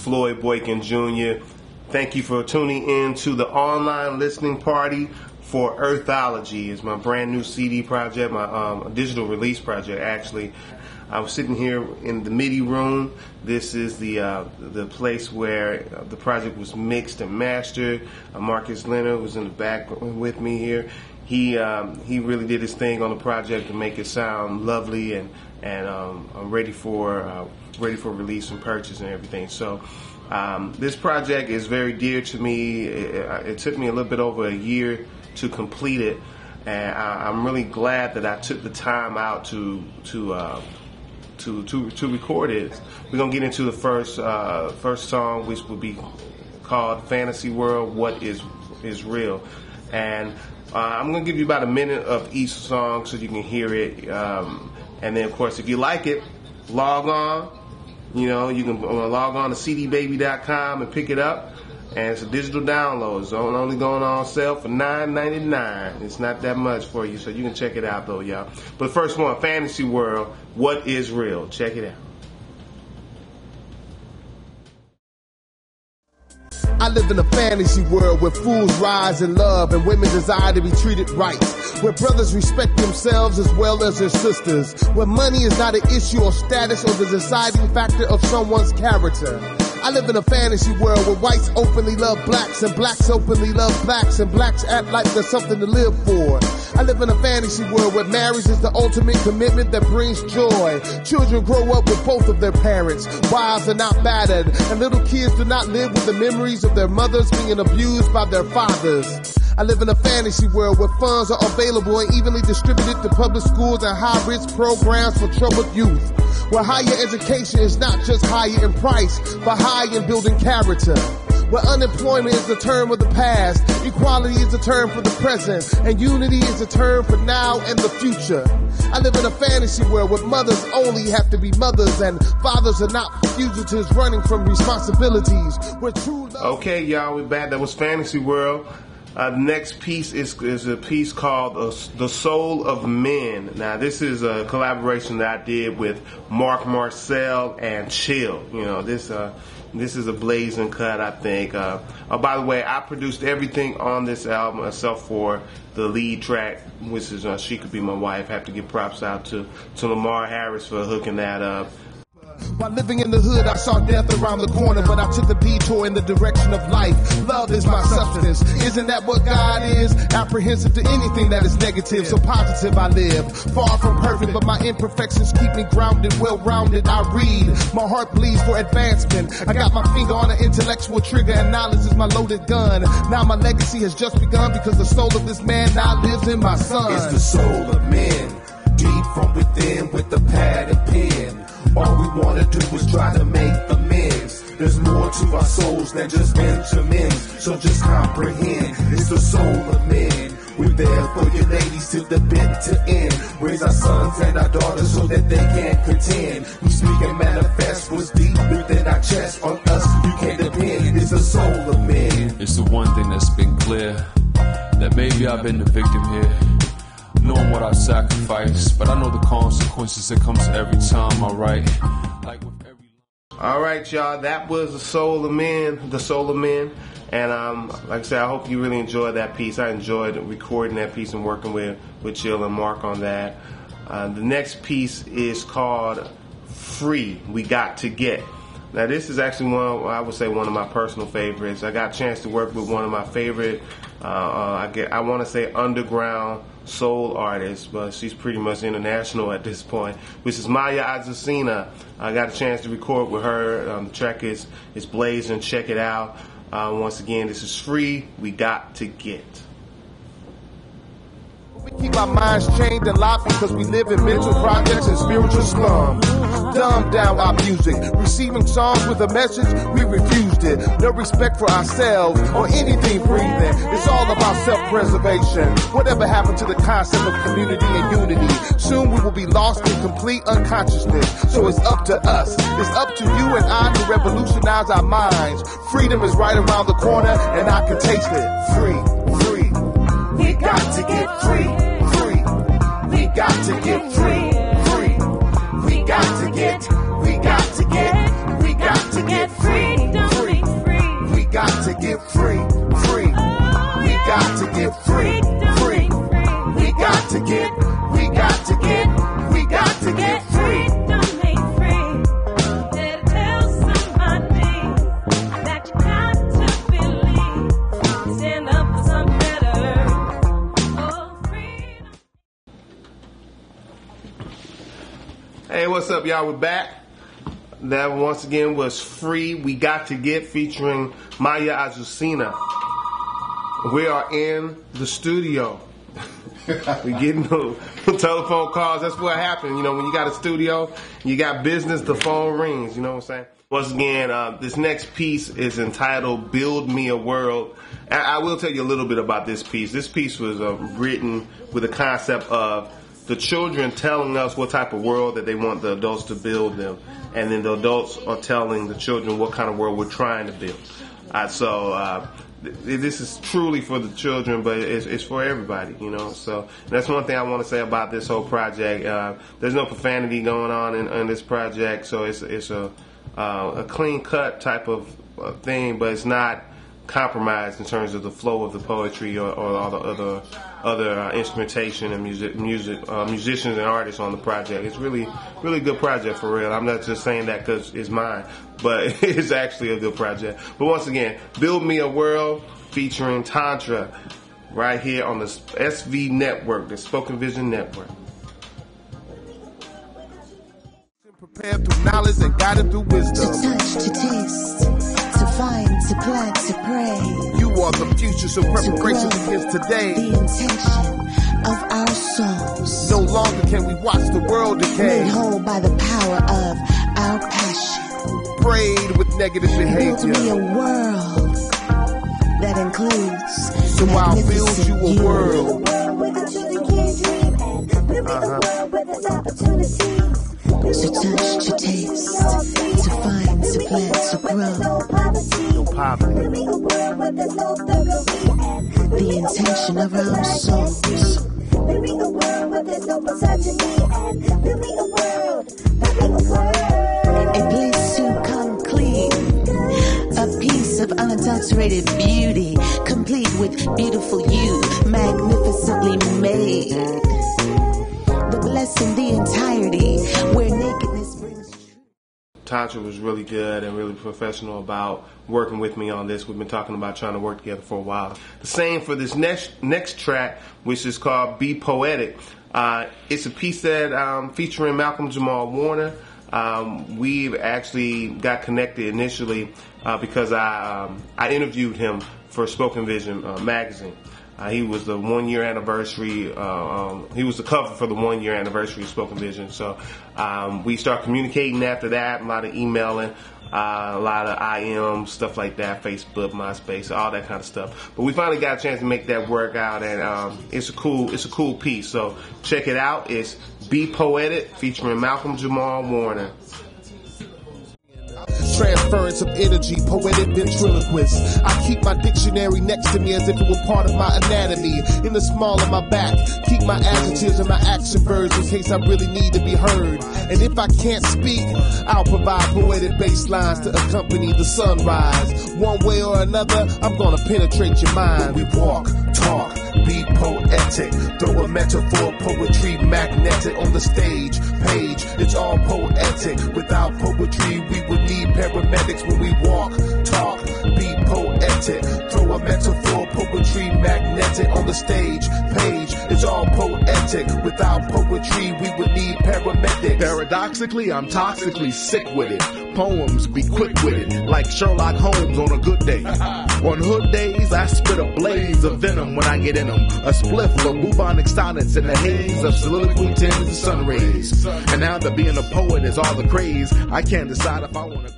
Floyd Boykin Jr. Thank you for tuning in to the online listening party for Earthology. It's my brand new CD project, my digital release project, actually. I'm sitting here in the MIDI room. This is the place where the project was mixed and mastered. Marcus Leonard was in the back with me here. He really did his thing on the project to make it sound lovely and ready for release and purchase and everything. So this project is very dear to me. It took me a little bit over a year to complete it, and I'm really glad that I took the time out to record it. We're gonna get into the first song, which will be called "Fantasy World: What Is Real," and I'm gonna give you about a minute of each song so you can hear it. And then, of course, if you like it, log on. You know, you can log on to cdbaby.com and pick it up. And it's a digital download. It's only going on sale for $9.99. It's not that much for you, so you can check it out, though, y'all. But the first one, Fantasy World, What Is Real? Check it out. I live in a fantasy world where fools rise in love and women desire to be treated right. Where brothers respect themselves as well as their sisters. Where money is not an issue or status or the deciding factor of someone's character. I live in a fantasy world where whites openly love blacks and blacks openly love blacks and blacks act like there's something to live for. I live in a fantasy world where marriage is the ultimate commitment that brings joy. Children grow up with both of their parents. Wives are not battered, and little kids do not live with the memories of their mothers being abused by their fathers. I live in a fantasy world where funds are available and evenly distributed to public schools and high-risk programs for troubled youth. Where higher education is not just higher in price, but higher in building character. Where unemployment is the term of the past, equality is the term for the present, and unity is the term for now and the future. I live in a fantasy world where mothers only have to be mothers and fathers are not fugitives running from responsibilities. Where true love... Okay, y'all, we're back. That was Fantasy World. The next piece is a piece called The Soul of Men. Now, this is a collaboration that I did with Mark Marcel and Chill. You know, this is a blazing cut, I think. By the way, I produced everything on this album except for the lead track, which is She Could Be My Wife. I have to give props out to Lamar Harris for hooking that up. While living in the hood, I saw death around the corner, but I took the detour in the direction of life. Love is my substance. Isn't that what God is? Apprehensive to anything that is negative, so positive I live. Far from perfect, but my imperfections keep me grounded, well-rounded. I read. My heart bleeds for advancement. I got my finger on an intellectual trigger, and knowledge is my loaded gun. Now my legacy has just begun because the soul of this man now lives in my son. It's the soul of men, deep from within with the pad and pen. All we want to do is try to make amends. There's more to our souls than just Benjamins, so just comprehend. It's the soul of men. We're there for your ladies till the bitter end. Raise our sons and our daughters so that they can't pretend. We speak and manifest what's deep within our chest. On us, you can't depend. It's the soul of men. It's the one thing that's been clear, that maybe I've been the victim here, knowing what I sacrificed, but I know the consequences that comes every time I write. Like with every... All right, y'all, that was The Soul of Men, and like I said, I hope you really enjoyed that piece. I enjoyed recording that piece and working with Chill and Mark on that. The next piece is called Free, We Got to Get. Now, this is actually I would say one of my personal favorites. I got a chance to work with one of my favorite, I want to say underground soul artist, but she's pretty much international at this point, which is Maya Azucena. I got a chance to record with her. The track is blazing. Check it out. Once again, this is Free, We Got to Get. We keep our minds chained and locked because we live in mental projects and spiritual slums. Dumb down our music, receiving songs with a message, we refused it. No respect for ourselves or anything breathing. It's all about self-preservation. Whatever happened to the concept of community and unity? Soon we will be lost in complete unconsciousness. So it's up to us. It's up to you and I to revolutionize our minds. Freedom is right around the corner and I can taste it. Free. We got to get free. We got to get free. We got to get free. get free, free. We got to get free, free. We got to get free. Don't make free. Tell somebody that you got to believe. Stand up for something better. Oh, freedom. Hey, what's up, y'all? We're back. That once again was Free, We Got to Get, featuring Maya Azucena. We are in the studio. We're getting the telephone calls. That's what happened. You know, when you got a studio, you got business, the phone rings. You know what I'm saying? Once again, this next piece is entitled Build Me a World. I will tell you a little bit about this piece. This piece was written with the concept of the children telling us what type of world that they want the adults to build them. And then the adults are telling the children what kind of world we're trying to build. This is truly for the children, but it's for everybody, you know. So that's one thing I want to say about this whole project. There's no profanity going on in this project, so it's a clean cut type of thing, but it's not compromised in terms of the flow of the poetry or all the other instrumentation and musicians and artists on the project. It's really good project for real. I'm not just saying that because it's mine, but it's actually a good project. But once again, Build Me a World featuring Tantra right here on the SV Network, the Spoken Vision Network. Prepared through knowledge and guided through wisdom. To touch, to taste, to find, to plant, to pray. You are the future, so preparation begins today. The intention of our souls. No longer can we watch the world decay. Made whole by the power of our passion. Sprayed with negative behavior. Build me a world that includes so I'll build you a world. To touch, to taste, to find, to plant, to grow. No poverty. The intention of our souls. Building a world where there's no misogyny, and building a world. A place to come clean. A piece of unadulterated beauty, complete with beautiful you, magnificently made. The blessing, the entirety, where nakedness brings truth. Tantra was really good and really professional about working with me on this. We've been talking about trying to work together for a while. The same for this next track, which is called Be Poetic. It's a piece that featuring Malcolm Jamal Warner. We've actually got connected initially because I interviewed him for Spoken Vision magazine. He was the 1 year anniversary. He was the cover for the 1 year anniversary of Spoken Vision. So we started communicating after that. A lot of emailing, a lot of IM stuff like that, Facebook, MySpace, all that kind of stuff. But we finally got a chance to make that work out, and it's a cool piece. So check it out. It's Be Poetic featuring Malcolm Jamal Warner. Transference of energy, poetic ventriloquist. I keep my dictionary next to me as if it were part of my anatomy. In the small of my back, keep my adjectives and my action verbs in case I really need to be heard. And if I can't speak, I'll provide poetic bass lines to accompany the sunrise. One way or another, I'm gonna penetrate your mind. We walk, talk, be poetic. Throw a metaphor, poetry magnetic on the stage, page. It's all poetic. Without poetry, we would need paramedics when we walk, talk, be poetic. Throw a metaphor, poetry magnetic on the stage, page. It's all poetic. Without poetry, we would need paramedics. Paradoxically, I'm toxically sick with it. Poems be quick with it, like Sherlock Holmes on a good day. On hood days, I spit a blaze of venom when I get in them. A spliff of bubonic silence in the haze of soliloquy tends the sun rays. And now that being a poet is all the craze, I can't decide if I want to